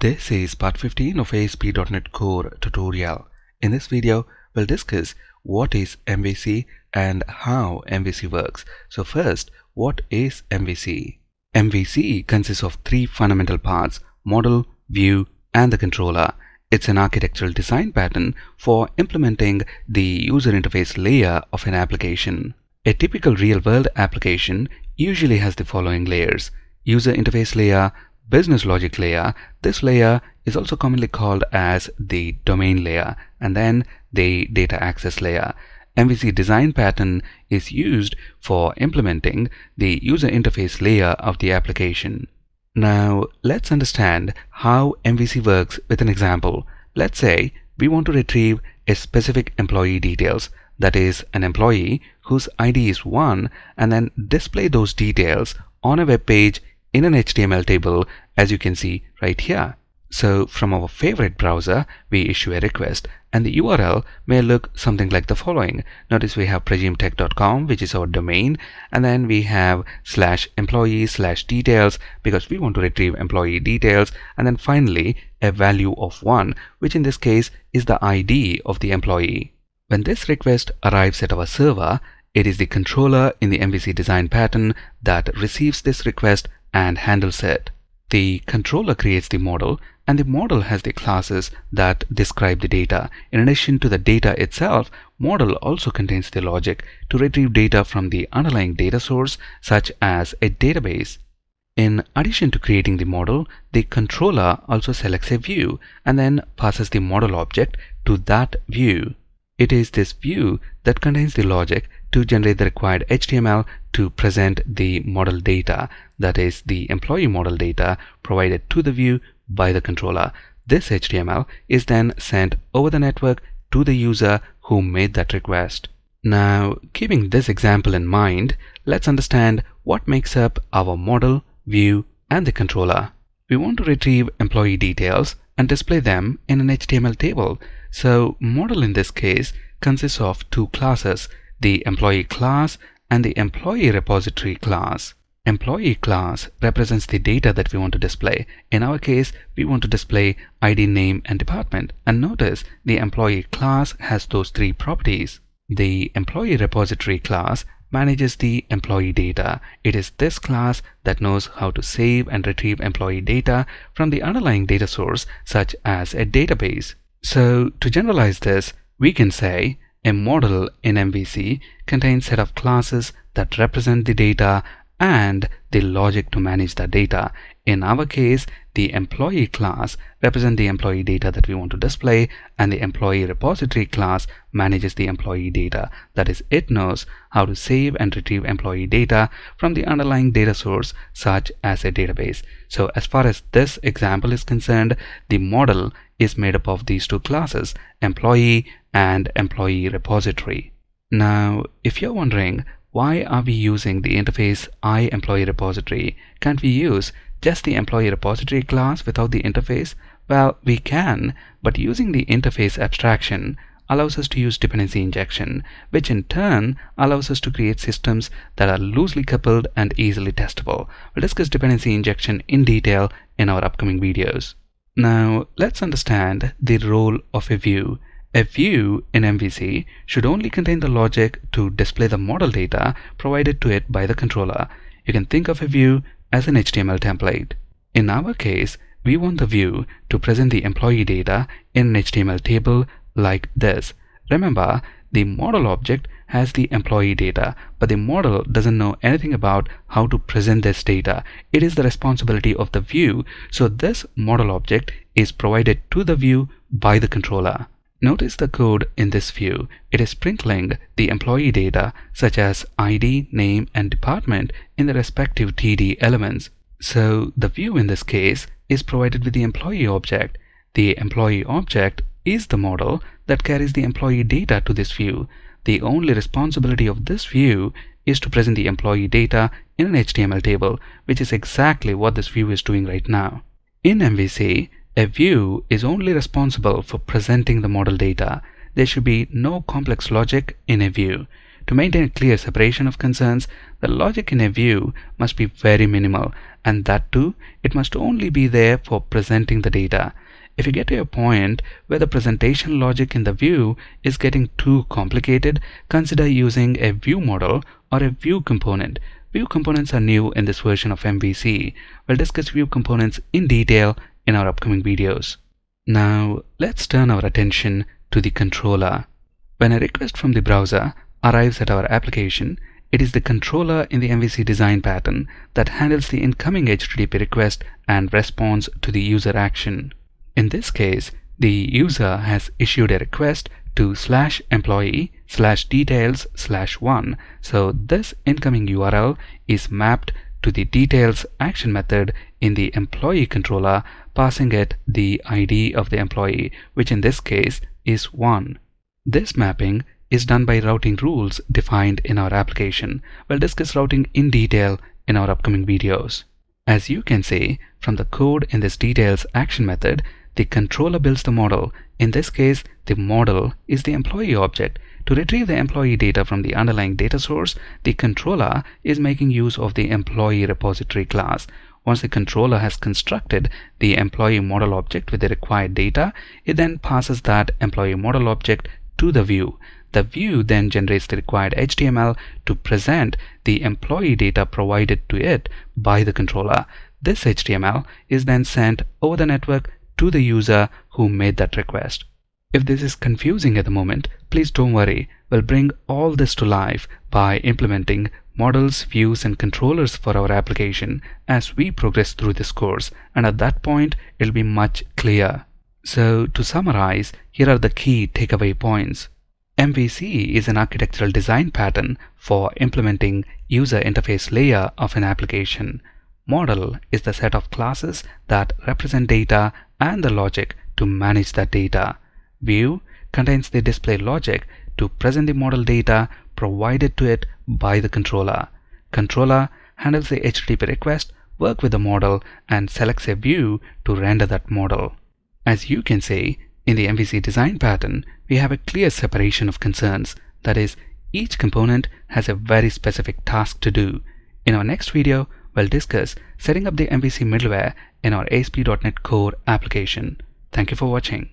This is part 15 of ASP .NET Core tutorial. In this video, we'll discuss what is MVC and how MVC works. So first, what is MVC? MVC consists of three fundamental parts: model, view, and the controller. It's an architectural design pattern for implementing the user interface layer of an application. A typical real-world application usually has the following layers: user interface layer, business logic layer. This layer is also commonly called as the domain layer, and then the data access layer. MVC design pattern is used for implementing the user interface layer of the application. Now let's understand how MVC works with an example. Let's say we want to retrieve a specific employee details, that is an employee whose ID is 1, and then display those details on a web page in an HTML table, as you can see right here. So from our favorite browser, we issue a request, and the URL may look something like the following. Notice we have presumtech.com, which is our domain, and then we have /employee/details because we want to retrieve employee details, and then finally a value of 1, which in this case is the ID of the employee. When this request arrives at our server, it is the controller in the MVC design pattern that receives this request and handles it. The controller creates the model, and the model has the classes that describe the data. In addition to the data itself, model also contains the logic to retrieve data from the underlying data source, such as a database. In addition to creating the model, the controller also selects a view and then passes the model object to that view. It is this view that contains the logic to generate the required HTML to present the model data, that is the employee model data provided to the view by the controller. This HTML is then sent over the network to the user who made that request. Now, keeping this example in mind, let's understand what makes up our model, view, and the controller. We want to retrieve employee details and display them in an HTML table. So model in this case consists of two classes, the employee class and the employee repository class. Employee class represents the data that we want to display. In our case, we want to display ID, name, and department. And notice the employee class has those three properties. The employee repository class manages the employee data. It is this class that knows how to save and retrieve employee data from the underlying data source, such as a database. So to generalize this, we can say a model in MVC contains a set of classes that represent the data and the logic to manage the data. In our case, the employee class represents the employee data that we want to display, and the employee repository class manages the employee data. That is, it knows how to save and retrieve employee data from the underlying data source, such as a database. So as far as this example is concerned, the model is made up of these two classes, employee and employee repository. Now, if you're wondering, why are we using the interface employee repository? Can't we use just the employee repository class without the interface? Well, we can, but using the interface abstraction allows us to use dependency injection, which in turn allows us to create systems that are loosely coupled and easily testable. We'll discuss dependency injection in detail in our upcoming videos. Now, let's understand the role of a view. A view in MVC should only contain the logic to display the model data provided to it by the controller. You can think of a view as an HTML template. In our case, we want the view to present the employee data in an HTML table like this. Remember, the model object has the employee data, but the model doesn't know anything about how to present this data. It is the responsibility of the view, so this model object is provided to the view by the controller. Notice the code in this view. It is sprinkling the employee data such as ID, name, and department in the respective TD elements. So the view in this case is provided with the employee object. The employee object is the model that carries the employee data to this view. The only responsibility of this view is to present the employee data in an HTML table, which is exactly what this view is doing right now. In MVC, a view is only responsible for presenting the model data. There should be no complex logic in a view. To maintain a clear separation of concerns, the logic in a view must be very minimal, and that too, it must only be there for presenting the data. If you get to a point where the presentation logic in the view is getting too complicated, consider using a view model or a view component. View components are new in this version of MVC. We'll discuss view components in detail in our upcoming videos. Now, let's turn our attention to the controller. When a request from the browser arrives at our application, it is the controller in the MVC design pattern that handles the incoming HTTP request and responds to the user action. In this case, the user has issued a request to /employee/details/1. So this incoming URL is mapped to the details action method in the employee controller, passing it the ID of the employee, which in this case is 1. This mapping is done by routing rules defined in our application. We'll discuss routing in detail in our upcoming videos. As you can see from the code in this details action method, the controller builds the model. In this case, the model is the employee object. To retrieve the employee data from the underlying data source, the controller is making use of the employee repository class. Once the controller has constructed the employee model object with the required data, it then passes that employee model object to the view. The view then generates the required HTML to present the employee data provided to it by the controller. This HTML is then sent over the network to the user who made that request. If this is confusing at the moment, please don't worry. We'll bring all this to life by implementing models, views, and controllers for our application as we progress through this course, and at that point, it'll be much clearer. So to summarize, here are the key takeaway points. MVC is an architectural design pattern for implementing user interface layer of an application. Model is the set of classes that represent data and the logic to manage that data. View contains the display logic to present the model data provided to it by the controller. Controller handles the HTTP request, works with the model, and selects a view to render that model. As you can see, in the MVC design pattern, we have a clear separation of concerns. That is, each component has a very specific task to do. In our next video, we'll discuss setting up the MVC middleware in our ASP.NET Core application. Thank you for watching.